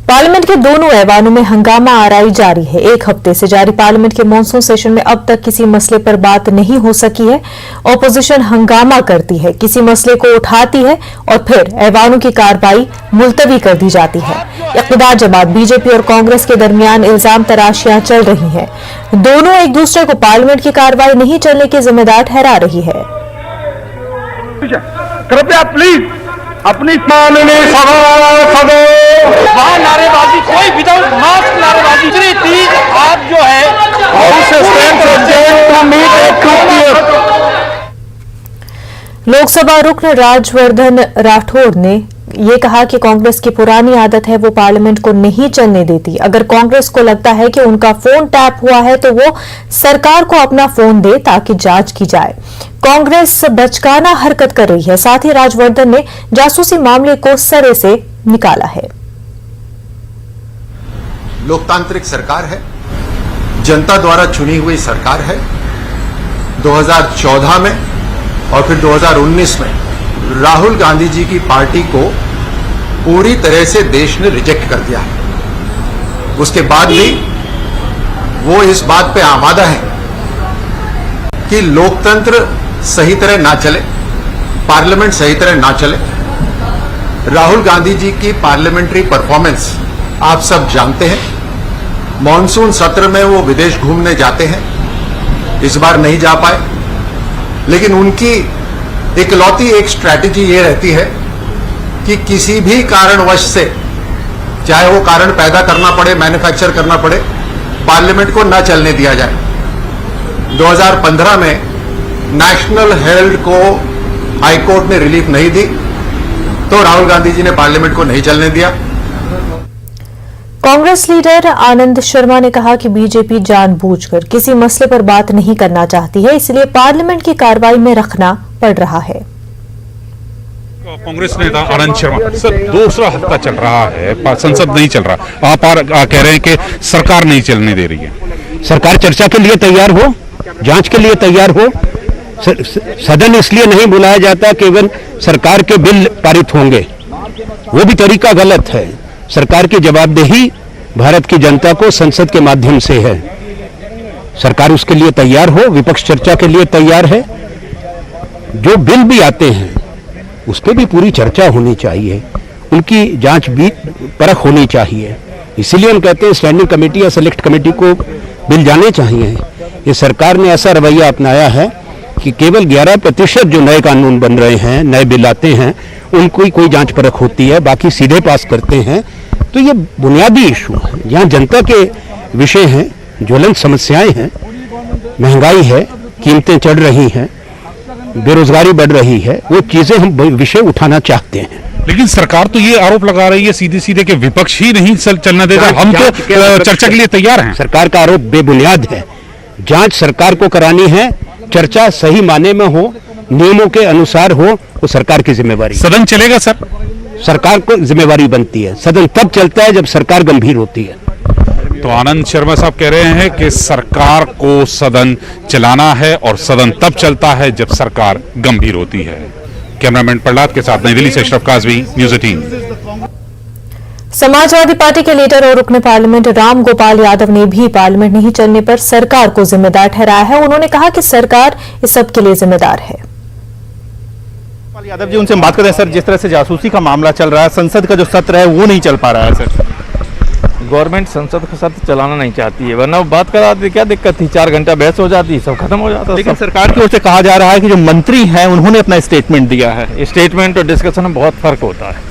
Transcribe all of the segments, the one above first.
Parliament के दोनों ऐवानों में हंगामा आराई जारी है। एक हफ्ते से जारी पार्लियामेंट के मॉनसून सेशन में अब तक किसी मसले पर बात नहीं हो सकी है। ऑपोजिशन हंगामा करती है, किसी मसले को उठाती है और फिर ऐवानों की कार्रवाई मुलतवी कर दी जाती है। इक़्तिदार जमात बीजेपी और कांग्रेस के दरमियान इल्जाम तराशियां चल रही हैं। दोनों एक दूसरे को पार्लियामेंट की कार्रवाई नहीं चलने के जिम्मेदार ठहरा रही है। कृपया प्लीज अपनी नारेबाजी, कोई विदाउट मास्क नारेबाजी इतनी तेज आप जो है लोकसभा रुकन राजवर्धन राठौड़ ने ये कहा कि कांग्रेस की पुरानी आदत है, वो पार्लियामेंट को नहीं चलने देती। अगर कांग्रेस को लगता है कि उनका फोन टैप हुआ है तो वो सरकार को अपना फोन दे ताकि जांच की जाए। कांग्रेस बचकाना हरकत कर रही है। साथ ही राजवर्धन ने जासूसी मामले को सरे से निकाला है। लोकतांत्रिक सरकार है, जनता द्वारा चुनी हुई सरकार है। 2014 में और फिर 2019 में राहुल गांधी जी की पार्टी को पूरी तरह से देश ने रिजेक्ट कर दिया है। उसके बाद भी वो इस बात पे आमादा है कि लोकतंत्र सही तरह ना चले, पार्लियामेंट सही तरह ना चले। राहुल गांधी जी की पार्लियामेंट्री परफॉर्मेंस आप सब जानते हैं। मॉनसून सत्र में वो विदेश घूमने जाते हैं, इस बार नहीं जा पाए, लेकिन उनकी इकलौती एक स्ट्रैटेजी ये रहती है कि किसी भी कारणवश से, चाहे वो कारण पैदा करना पड़े, मैन्युफैक्चर करना पड़े, पार्लियामेंट को न चलने दिया जाए। 2015 में नेशनल हेराल्ड को हाईकोर्ट ने रिलीफ नहीं दी तो राहुल गांधी जी ने पार्लियामेंट को नहीं चलने दिया। कांग्रेस लीडर आनंद शर्मा ने कहा कि बीजेपी जानबूझकर किसी मसले पर बात नहीं करना चाहती है, इसलिए पार्लियामेंट की कार्रवाई में रखना पड़ रहा है। कांग्रेस नेता आनंद शर्मा, सर दूसरा हफ्ता चल रहा है, संसद नहीं चल रहा, आप कह रहे हैं कि सरकार नहीं चलने दे रही है। सरकार चर्चा के लिए तैयार हो, जांच के लिए तैयार हो। सदन इसलिए नहीं बुलाया जाता केवल सरकार के बिल पारित होंगे, वो भी तरीका गलत है। सरकार की जवाबदेही भारत की जनता को संसद के माध्यम से है। सरकार उसके लिए तैयार हो, विपक्ष चर्चा के लिए तैयार है। जो बिल भी आते हैं उस पर भी पूरी चर्चा होनी चाहिए, उनकी जांच भी परख होनी चाहिए। इसीलिए हम कहते हैं स्टैंडिंग कमेटी या सेलेक्ट कमेटी को बिल जाने चाहिए। ये सरकार ने ऐसा रवैया अपनाया है कि केवल 11% जो नए कानून बन रहे हैं, नए बिल आते हैं, उनको कोई जांच परख होती है, बाकी सीधे पास करते हैं। तो ये बुनियादी इशू है, यहाँ जनता के विषय हैं, ज्वलंत समस्याएं हैं, महंगाई है, कीमतें चढ़ रही हैं, बेरोजगारी बढ़ रही है, वो चीजें हम विषय उठाना चाहते हैं। लेकिन सरकार तो ये आरोप लगा रही है सीधे सीधे कि विपक्ष ही नहीं चलना देता, हम तो चर्चा के लिए तैयार हैं। सरकार का आरोप बेबुनियाद है। जांच सरकार को करानी है, चर्चा सही माने में हो, नियमों के अनुसार हो, वो सरकार की जिम्मेवारी। सदन चलेगा सर? सरकार को जिम्मेवारी बनती है। सदन तब चलता है जब सरकार गंभीर होती है। तो आनंद शर्मा साहब कह रहे हैं कि सरकार को सदन चलाना है और सदन तब चलता है जब सरकार गंभीर होती है। कैमरामैन प्रहलाद के साथ नई दिल्ली से अशरफ काजवी, न्यूज़ 18। समाजवादी पार्टी के लीडर और रुकने पार्लियामेंट राम गोपाल यादव ने भी पार्लियामेंट नहीं चलने पर सरकार को जिम्मेदार ठहराया है। उन्होंने कहा कि सरकार इस सब के लिए जिम्मेदार है। यादव जी, उनसे बात करते हैं सर। जिस तरह से जासूसी का मामला चल रहा है, संसद का जो सत्र है वो नहीं चल पा रहा है सर। गवर्नमेंट संसद का सत्र चलाना नहीं चाहती है, वरना बात करा दी, क्या दिक्कत थी, 4 घंटा बहस हो जाती, सब खत्म हो जाता। लेकिन सरकार की ओर से कहा जा रहा है कि जो मंत्री हैं उन्होंने अपना स्टेटमेंट दिया है। स्टेटमेंट और डिस्कशन में बहुत फर्क होता है।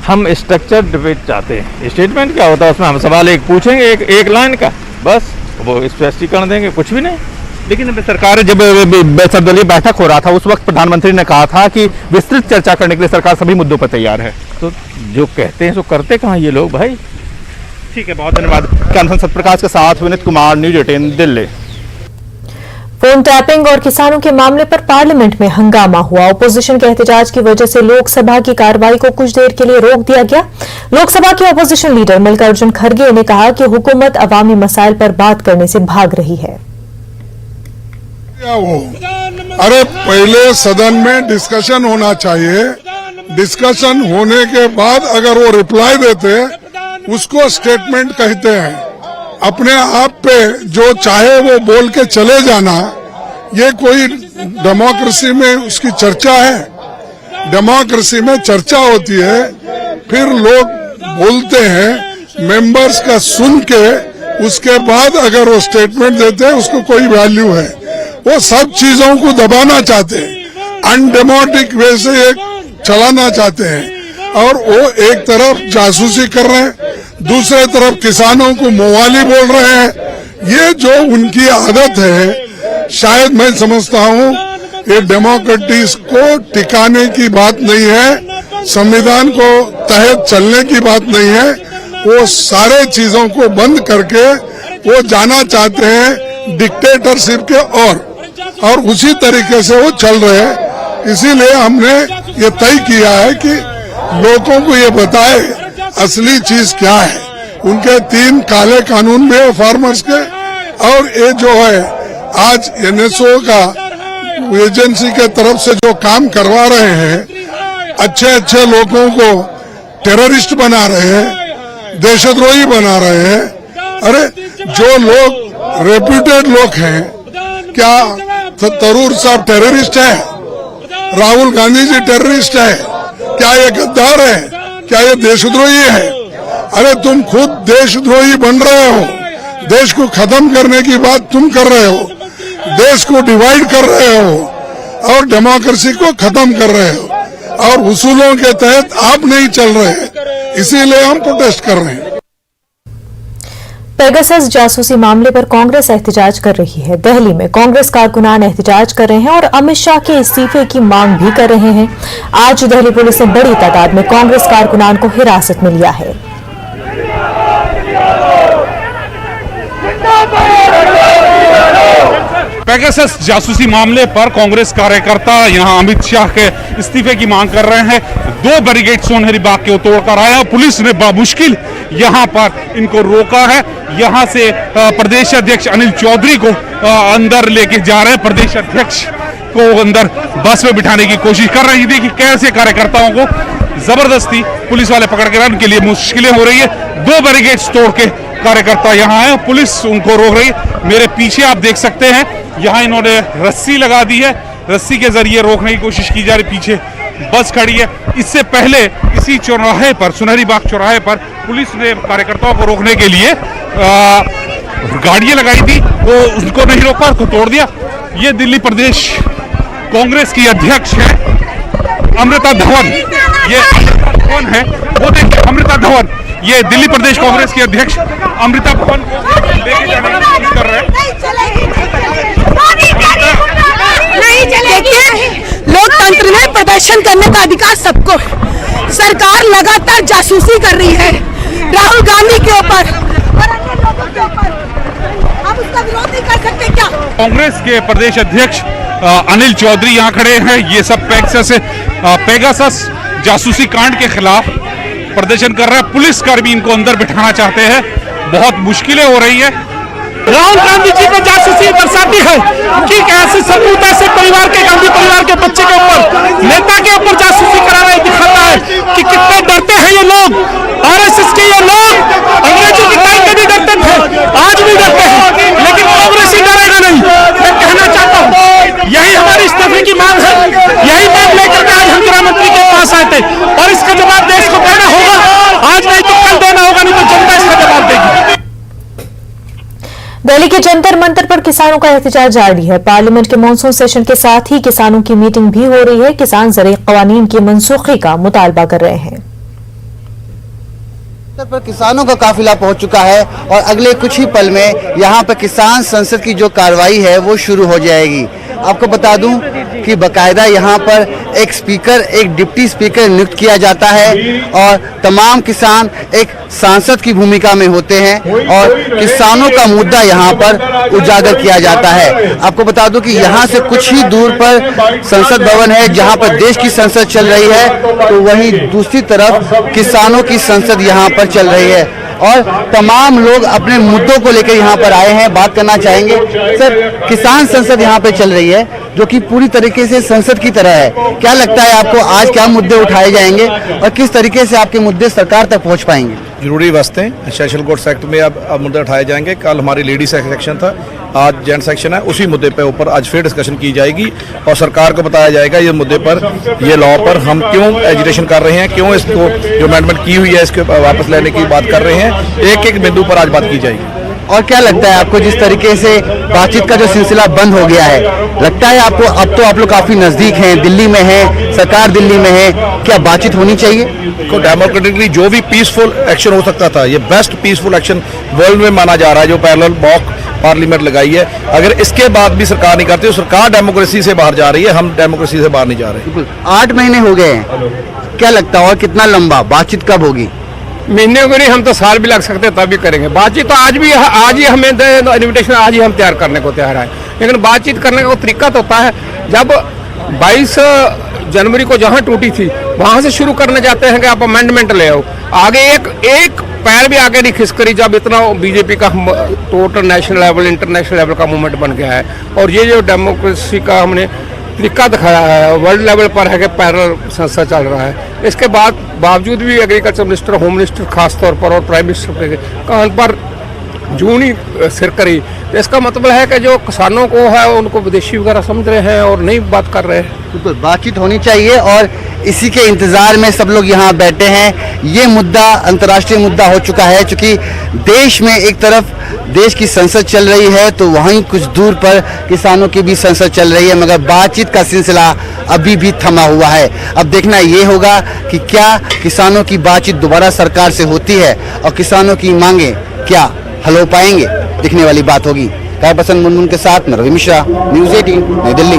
हम स्ट्रक्चर डिबेट चाहते हैं। स्टेटमेंट क्या होता है, उसमें हम सवाल एक पूछेंगे, एक लाइन का, बस वो स्पष्टीकरण देंगे, कुछ भी नहीं। लेकिन सरकार जब सर्वदलीय बैठक हो रहा था उस वक्त प्रधानमंत्री ने कहा था कि विस्तृत चर्चा करने के लिए सरकार सभी मुद्दों पर तैयार है। तो जो कहते हैं सो करते कहाँ ये लोग भाई। ठीक है, बहुत धन्यवाद। कैमरा सत्यप्रकाश के साथ Vineet Kumar, news 18 Delhi. Phone tapping और किसानों के मामले पर पार्लियामेंट में हंगामा हुआ। ओपोजिशन के एहतजाज की वजह से लोकसभा की कार्रवाई को कुछ देर के लिए रोक दिया गया। लोकसभा के ओपोजिशन लीडर मल्लिकार्जुन खड़गे ने कहा कि हुकूमत अवामी मसाइल पर बात करने से भाग रही है। अरे पहले सदन में डिस्कशन होना चाहिए, डिस्कशन होने के बाद अगर वो रिप्लाई देते उसको स्टेटमेंट कहते हैं। अपने आप पे जो चाहे वो बोल के चले जाना, ये कोई डेमोक्रेसी में उसकी चर्चा है? डेमोक्रेसी में चर्चा होती है, फिर लोग बोलते हैं, मेंबर्स का सुन के उसके बाद अगर वो स्टेटमेंट देते हैं उसको कोई वैल्यू है। वो सब चीजों को दबाना चाहते हैं, अनडेमोक्रेटिक वे से एक चलाना चाहते हैं, और वो एक तरफ जासूसी कर रहे हैं, दूसरे तरफ किसानों को मवाली बोल रहे हैं। ये जो उनकी आदत है, शायद मैं समझता हूँ ये डेमोक्रेटिक्स को टिकाने की बात नहीं है, संविधान को तहत चलने की बात नहीं है। वो सारे चीजों को बंद करके वो जाना चाहते हैं डिक्टेटरशिप के और उसी तरीके से वो चल रहे हैं। इसीलिए हमने ये तय किया है कि लोगों को ये बताए असली चीज क्या है। उनके 3 काले कानून भी है फार्मर्स के, और ये जो है आज एनएसओ का एजेंसी के तरफ से जो काम करवा रहे हैं, अच्छे लोगों को टेररिस्ट बना रहे हैं, देशद्रोही बना रहे हैं। अरे जो लोग रेप्यूटेड लोग हैं, क्या तरूर साहब टेररिस्ट है? राहुल गांधी जी टेररिस्ट है? क्या ये गद्दार है? क्या ये देशद्रोही है? अरे तुम खुद देशद्रोही बन रहे हो, देश को खत्म करने की बात तुम कर रहे हो, देश को डिवाइड कर रहे हो और डेमोक्रेसी को खत्म कर रहे हो, और उसूलों के तहत आप नहीं चल रहे, इसीलिए हम प्रोटेस्ट कर रहे हैं। पेगासस जासूसी मामले पर कांग्रेस एहतजाज कर रही है। दिल्ली में कांग्रेस कारकुनान एहतजाज कर रहे हैं और अमित शाह के इस्तीफे की मांग भी कर रहे हैं। आज दिल्ली पुलिस ने बड़ी तादाद में कांग्रेस कारकुनान को हिरासत में लिया है। पेगासस जासूसी मामले पर कांग्रेस कार्यकर्ता यहां अमित शाह के इस्तीफे की मांग कर रहे हैं। 2 बैरिकेड सोनहरी बाग के तोड़कर आया, पुलिस ने बामुश्किल यहां पर इनको रोका है। यहां से प्रदेश अध्यक्ष अनिल चौधरी को अंदर लेके जा रहे हैं। प्रदेश अध्यक्ष को अंदर बस में बिठाने की कोशिश कर रही थी कि कैसे कार्यकर्ताओं को जबरदस्ती पुलिस वाले पकड़ के उनके लिए मुश्किलें हो रही है। 2 बैरिकेड्स तोड़ के कार्यकर्ता यहाँ है, पुलिस उनको रोक रही है। मेरे पीछे आप देख सकते हैं, यहाँ इन्होंने रस्सी लगा दी है, रस्सी के जरिए रोकने की कोशिश की जा रही। पीछे बस खड़ी है। इससे पहले इसी चौराहे पर, सुनहरी बाग चौराहे पर, पुलिस ने कार्यकर्ताओं को रोकने के लिए गाड़ियां लगाई थी, वो उनको नहीं रोका, उसको तोड़ दिया। ये दिल्ली प्रदेश कांग्रेस की अध्यक्ष है अमृता धवन, ये कौन है वो देखिए, अमृता धवन, ये दिल्ली प्रदेश कांग्रेस की अध्यक्ष अमृता धवन को लेके जाने की कोशिश कर रहे हैं। लोकतंत्र में प्रदर्शन करने का अधिकार सबको है। सरकार लगातार जासूसी कर रही है राहुल गांधी के ऊपर और अन्य लोगों के ऊपर। हम उसका विरोध नहीं कर सकते क्या? कांग्रेस के प्रदेश अध्यक्ष अनिल चौधरी यहाँ खड़े हैं। ये सब पेगासस जासूसी कांड के खिलाफ प्रदर्शन कर रहे हैं। पुलिसकर्मी इनको अंदर बिठाना चाहते हैं, बहुत मुश्किलें हो रही है। राहुल गांधी जी को जासूसी दर्शाती है कि ऐसे सबूत, ऐसे परिवार के, गांधी परिवार के बच्चे के ऊपर, नेता के ऊपर जासूसी कराना दिखाता है कि कितने डरते हैं ये लोग। आरएसएस के ये लोग अंग्रेजों के टाइम में भी डरते थे, आज भी डरते हैं, लेकिन कांग्रेस ही डरेगा नहीं। मैं कहना चाहता हूँ, यही हमारी इस्तीफे की मांग है, यही मांग लेकर के आज हम गृहमंत्री के पास आए थे, और इसका जवाब देश को देना होगा। आज नहीं तो कल देना होगा, नहीं तो जनता इसका जवाब देगी। दिल्ली के जंतर मंतर पर किसानों का एहतजाज जारी है। पार्लियामेंट के मॉनसून सेशन के साथ ही किसानों की मीटिंग भी हो रही है। किसान ज़रूरी क़वानीन की मनसूखी का मुतालबा कर रहे हैं। पर किसानों का काफिला पहुंच चुका है और अगले कुछ ही पल में यहां पर किसान संसद की जो कार्रवाई है वो शुरू हो जाएगी। आपको बता दूं कि बकायदा यहां पर एक स्पीकर, एक डिप्टी स्पीकर नियुक्त किया जाता है और तमाम किसान एक सांसद की भूमिका में होते हैं और किसानों का मुद्दा यहां पर उजागर किया जाता है। आपको बता दूं कि यहां से कुछ ही दूर पर संसद भवन है जहां पर देश की संसद चल रही है, तो वहीं दूसरी तरफ किसानों की संसद यहां पर चल रही है और तमाम लोग अपने मुद्दों को लेकर यहाँ पर आए हैं। बात करना चाहेंगे सर, किसान संसद यहाँ पे चल रही है जो कि पूरी तरीके से संसद की तरह है। क्या लगता है आपको आज क्या मुद्दे उठाए जाएंगे और किस तरीके से आपके मुद्दे सरकार तक पहुँच पाएंगे? जरूरी वस्तें सेशन कोर्ट्स एक्ट में अब मुद्दे उठाए जाएंगे। कल हमारी लेडीज सेक्शन था, आज जेंट सेक्शन है, उसी मुद्दे पे ऊपर आज फिर डिस्कशन की जाएगी और सरकार को बताया जाएगा ये मुद्दे पर, ये लॉ पर हम क्यों एजिटेशन कर रहे हैं, क्यों इसको जो अमेंडमेंट की हुई है इसके वापस लेने की बात कर रहे हैं। एक एक बिंदु पर आज बात की जाएगी। और क्या लगता है आपको, जिस तरीके से बातचीत का जो सिलसिला बंद हो गया है, लगता है आपको अब तो आप लोग काफी नजदीक हैं, दिल्ली में है, सरकार दिल्ली में है, क्या बातचीत होनी चाहिए? को डेमोक्रेटिकली जो भी पीसफुल एक्शन हो सकता था, ये बेस्ट पीसफुल एक्शन वर्ल्ड में माना जा रहा है जो पैरेलल वॉक पार्लियामेंट लगाई है। अगर इसके बाद भी सरकार नहीं करती तो सरकार डेमोक्रेसी से बाहर जा रही है, हम डेमोक्रेसी से बाहर नहीं जा रहे। 8 महीने हो गए हैं, क्या लगता है और कितना लंबा बातचीत कब होगी? महीने को नहीं, हम तो साल भी लग सकते तब भी करेंगे बातचीत। तो आज ही हमें इन्विटेशन आज ही हम तैयार करने को तैयार है, लेकिन बातचीत करने का तरीका तो होता है। जब 22 जनवरी को जहां टूटी थी वहां से शुरू करने जाते हैं कि आप अमेंडमेंट ले आओ, आगे एक पैर भी आगे नहीं खिसकरी। जब इतना बीजेपी का total national level international level का मूवमेंट बन गया है और ये जो डेमोक्रेसी का हमने तरीका दिखाया है वर्ल्ड लेवल पर है कि पैरेलल संसद चल रहा है, इसके बावजूद भी एग्रीकल्चर मिनिस्टर, होम मिनिस्टर खास तौर पर और प्राइम मिनिस्टर के कान पर जूं नहीं सिर करी, तो इसका मतलब है कि जो किसानों को है उनको विदेशी वगैरह समझ रहे हैं और नहीं बात कर रहे हैं। बिल्कुल बातचीत होनी चाहिए और इसी के इंतजार में सब लोग यहाँ बैठे हैं। ये मुद्दा अंतर्राष्ट्रीय मुद्दा हो चुका है, क्योंकि देश में एक तरफ देश की संसद चल रही है तो वहीं कुछ दूर पर किसानों की भी संसद चल रही है, मगर बातचीत का सिलसिला अभी भी थमा हुआ है। अब देखना ये होगा कि क्या किसानों की बातचीत दोबारा सरकार से होती है और किसानों की मांगे क्या हल हो पाएंगे, दिखने वाली बात होगी। कायपसंद मुनमुन के साथ मैं रवि मिश्रा, न्यूज़ 18 नई दिल्ली।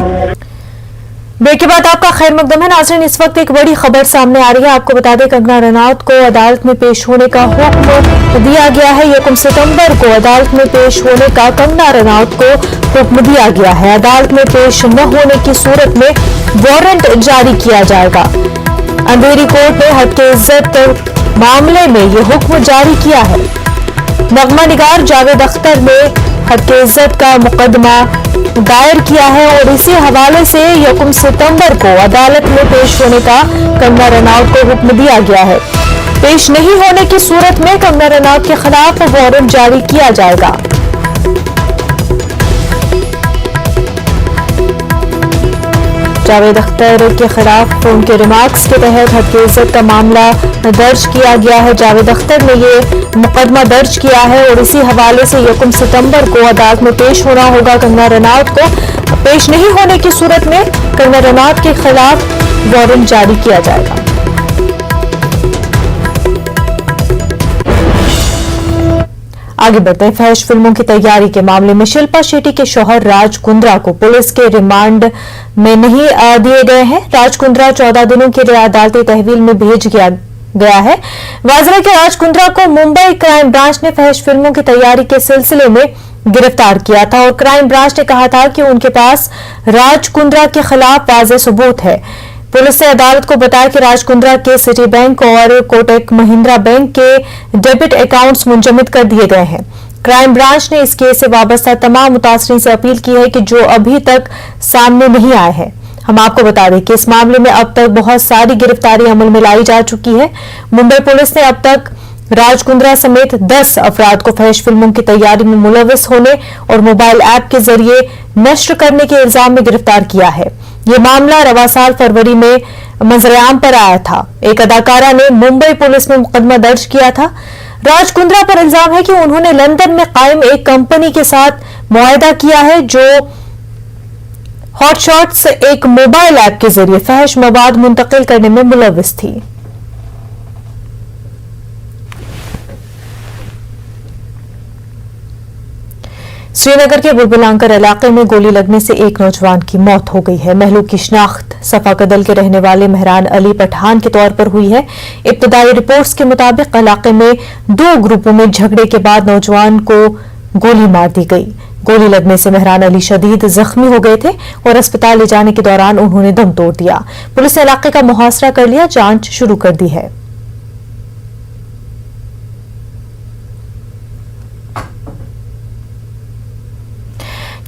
ब्रेक के बाद आपका खैर मकदम है नाज़रीन। इस वक्त एक बड़ी खबर सामने आ रही है। आपको बता दें कंगना रनौत को अदालत में पेश होने का हुक्म दिया गया है। 1 सितंबर को अदालत में पेश होने का कंगना रनौत को हुक्म दिया गया है। अदालत में पेश न होने की सूरत में वारंट जारी किया जाएगा। अंधेरी कोर्ट ने हक के इज्जत मामले में ये हुक्म जारी किया है। नगमा निगार जावेद अख्तर ने हक के इज्जत का मुकदमा दायर किया है और इसी हवाले से 1 सितंबर को अदालत में पेश होने का कंगना रनौत को हुक्म दिया गया है। पेश नहीं होने की सूरत में कंगना रनौत के खिलाफ वारंट जारी किया जाएगा। जावेद अख्तर के खिलाफ उनके रिमार्क्स के तहत हक की इज्जत का मामला दर्ज किया गया है। जावेद अख्तर ने ये मुकदमा दर्ज किया है और इसी हवाले से 1 सितंबर को अदालत में पेश होना होगा कंगना रनौत को। पेश नहीं होने की सूरत में कंगना रनौत के खिलाफ वारंट जारी किया जाएगा। आगे बढ़ते हैं। फहश फिल्मों की तैयारी के मामले में शिल्पा शेट्टी के शौहर राज कुंद्रा को पुलिस के रिमांड में नहीं दिए गए हैं। राज कुंद्रा 14 दिनों के लिए अदालती तहवील में भेज गया है। वाज़ेह के राज कुंद्रा को मुंबई क्राइम ब्रांच ने फहश फिल्मों की तैयारी के सिलसिले में गिरफ्तार किया था और क्राइम ब्रांच ने कहा था कि उनके पास राज कुंद्रा के खिलाफ वाज़ेह सबूत है। पुलिस ने अदालत को बताया कि राज कुंद्रा के सिटी बैंक और कोटक महिंद्रा बैंक के डेबिट अकाउंट्स मुंजमद कर दिए गए हैं। क्राइम ब्रांच ने इस केस से वाबस्ता तमाम मुतासरीन से अपील की है कि जो अभी तक सामने नहीं आए हैं। हम आपको बता दें कि इस मामले में अब तक बहुत सारी गिरफ्तारी अमल में लाई जा चुकी है। मुंबई पुलिस ने अब तक राज कुंद्रा समेत 10 अफराद को फहश फिल्मों की तैयारी में मुलविस होने और मोबाइल ऐप के जरिए नश्र करने के इल्जाम में गिरफ्तार किया है। ये मामला रवा साल फरवरी में मंजरेआम पर आया था। एक अदाकारा ने मुंबई पुलिस में मुकदमा दर्ज किया था। राज कुंद्रा पर इल्जाम है कि उन्होंने लंदन में कायम एक कंपनी के साथ मुआहदा किया है जो हॉटशॉट्स एक मोबाइल ऐप के जरिए फहश मवाद मुंतकिल करने में मुलविस थी। श्रीनगर के बुलबुलांकर इलाके में गोली लगने से एक नौजवान की मौत हो गई है। महलूक की शिनाख्त सफा कदल के रहने वाले मेहरान अली पठान के तौर पर हुई है। इब्तदाई रिपोर्ट्स के मुताबिक इलाके में 2 ग्रुपों में झगड़े के बाद नौजवान को गोली मार दी गई। गोली लगने से मेहरान अली शदीद जख्मी हो गए थे और अस्पताल ले जाने के दौरान उन्होंने दम तोड़ दिया। पुलिस ने इलाके का मुहासरा कर लिया, जांच शुरू कर दी है।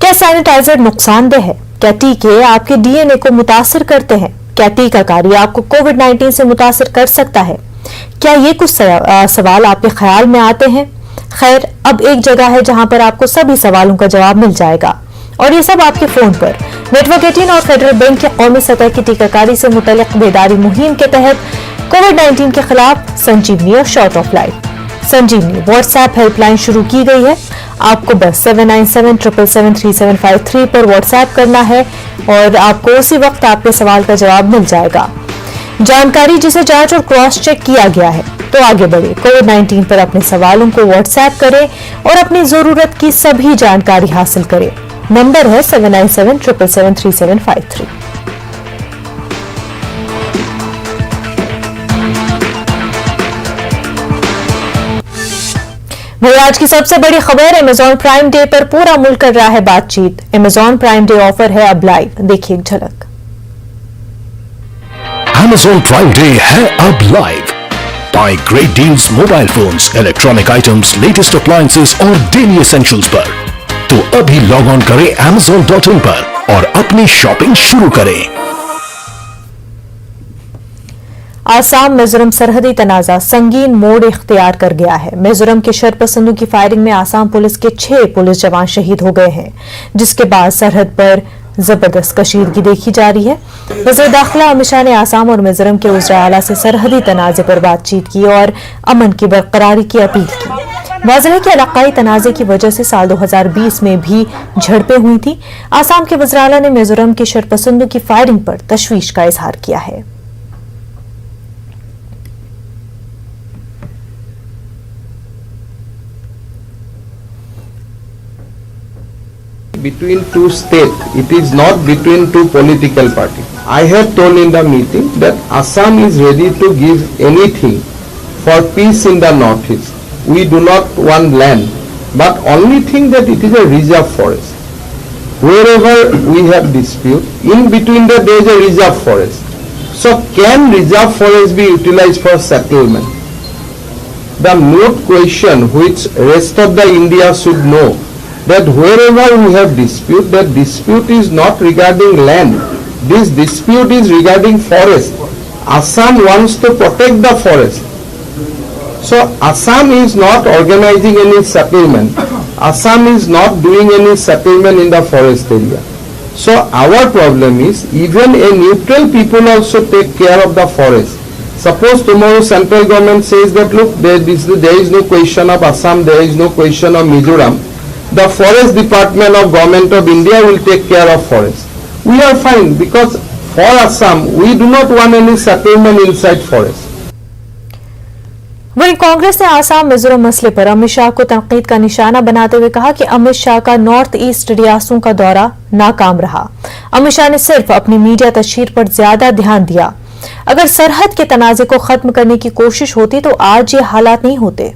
क्या सैनिटाइजर नुकसानदेह है? क्या टीके आपके डीएनए को मुतासिर करते हैं? क्या टीकाकारी आपको कोविड-19 से मुतासिर कर सकता है? क्या ये कुछ सवाल आपके ख्याल में आते हैं? खैर, अब एक जगह है जहां पर आपको सभी सवालों का जवाब मिल जाएगा, और ये सब आपके फोन पर। नेटवर्क 18 और फेडरल बैंक की कौमी सतह की टीकाकारी से मुतल्लिक बेदारी मुहिम के तहत कोविड-19 के खिलाफ संजीवनी और short of life Sanjeevani WhatsApp helpline शुरू की गई है। आपको बस 7977773753 पर व्हाट्सएप करना है और आपको उसी वक्त आपके सवाल का जवाब मिल जाएगा। जानकारी जिसे जांच और क्रॉस चेक किया गया है, तो आगे बढ़े, कोविड-19 पर अपने सवालों को व्हाट्सएप करें और अपनी जरूरत की सभी जानकारी हासिल करें। नंबर है 7977773753। वही आज की सबसे बड़ी खबर, अमेजॉन प्राइम डे पर पूरा मुल्क कर रहा है बातचीत। अमेजॉन प्राइम डे ऑफर है अब लाइव, देखिए एक झलक। Amazon Prime Day है अब live. Buy great deals mobile phones, electronic items, latest appliances और डेली एसेंशियल्स पर। तो अभी लॉग ऑन करें Amazon.in पर और अपनी शॉपिंग शुरू करें। आसाम मिजोरम सरहदी तनाजा संगीन मोड़ इख्तियार कर गया है। मिजोरम के शरपसंदों की फायरिंग में आसाम पुलिस के 6 पुलिस जवान शहीद हो गए हैं, जिसके बाद सरहद पर जबरदस्त कशीदगी देखी जा रही है। वज़ीर दाखिला अमित शाह ने आसाम और मिजोरम के वज़ीर आला से सरहदी तनाजे पर बातचीत की और अमन की बरकरारी की अपील की। वाज़ेह है कि इलाकाई तनाजे की वजह से साल 2020 में भी झड़पें हुई थी। आसाम के वज़ीर आला ने मिजोरम के शरपसंदों की फायरिंग पर तशवीश का इजहार किया है। Between two states, it is not between two political parties. I have told in the meeting that Assam is ready to give anything for peace in the northeast. We do not want land, but only thing that it is a reserve forest. Wherever we have dispute, in between that there is a reserve forest. So can reserve forest be utilized for settlement? The moot question which rest of the India should know, that wherever we have dispute, that dispute is not regarding land. This dispute is regarding forest. Assam wants to protect the forest. So Assam is not organizing any settlement. Assam is not doing any settlement in the forest area. So our problem is, even a neutral people also take care of the forest. Suppose tomorrow central government says that look, there is no question of Assam, there is no question of Mizoram. The forest department of government of India will take care of forest. We are fine, because for Assam we do not want any settlement inside forest. वहीं कांग्रेस ने आसाम मिजोरम मसले पर अमित शाह को तनकीद का निशाना बनाते हुए कहा कि अमित शाह का नॉर्थ ईस्ट रियासतों का दौरा नाकाम रहा। अमित शाह ने सिर्फ अपनी मीडिया तशहीर पर ज्यादा ध्यान दिया। अगर सरहद के तनाजे को खत्म करने की कोशिश होती तो आज ये हालात नहीं होते।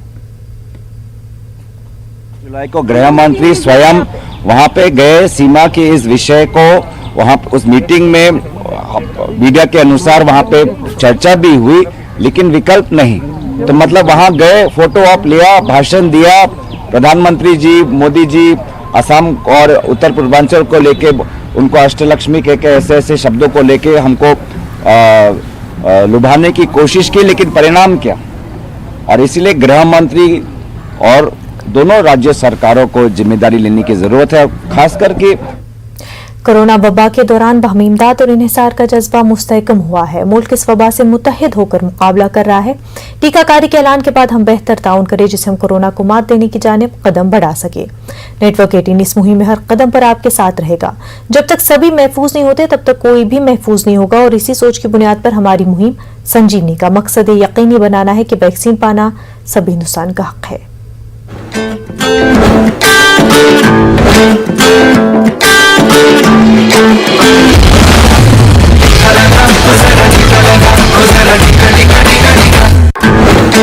जुलाई को गृह मंत्री स्वयं वहां पे गए, सीमा के इस विषय को वहां उस मीटिंग में मीडिया के अनुसार वहां पे चर्चा भी हुई, लेकिन विकल्प नहीं। तो मतलब वहां गए, फोटो ऑप लिया, भाषण दिया, प्रधानमंत्री जी, मोदी जी असम और उत्तर पूर्वांचल को लेके उनको अष्टलक्ष्मी के ऐसे ऐसे शब्दों को लेके हमको लुभाने की कोशिश की, लेकिन परिणाम क्या। और इसलिए गृह मंत्री और दोनों राज्य सरकारों को जिम्मेदारी लेने की जरूरत है। खास करके कोरोना वबा के दौरान बाहमी इमदाद और इन्हिसार का जज्बा मुस्तहकम हुआ है। मुल्क इस वबा से मुत्तहिद होकर मुकाबला कर रहा है। टीकाकारी के ऐलान के बाद हम बेहतर ताउन करें, जिससे हम कोरोना को मात देने की जानिब कदम बढ़ा सके। नेटवर्क 18 इस मुहिम में हर कदम पर आपके साथ रहेगा। जब तक सभी महफूज नहीं होते तब तक कोई भी महफूज नहीं होगा, और इसी सोच की बुनियाद पर हमारी मुहिम संजीवनी का मकसद यकीनी बनाना है कि वैक्सीन पाना सभी हिंदुस्तान का हक है।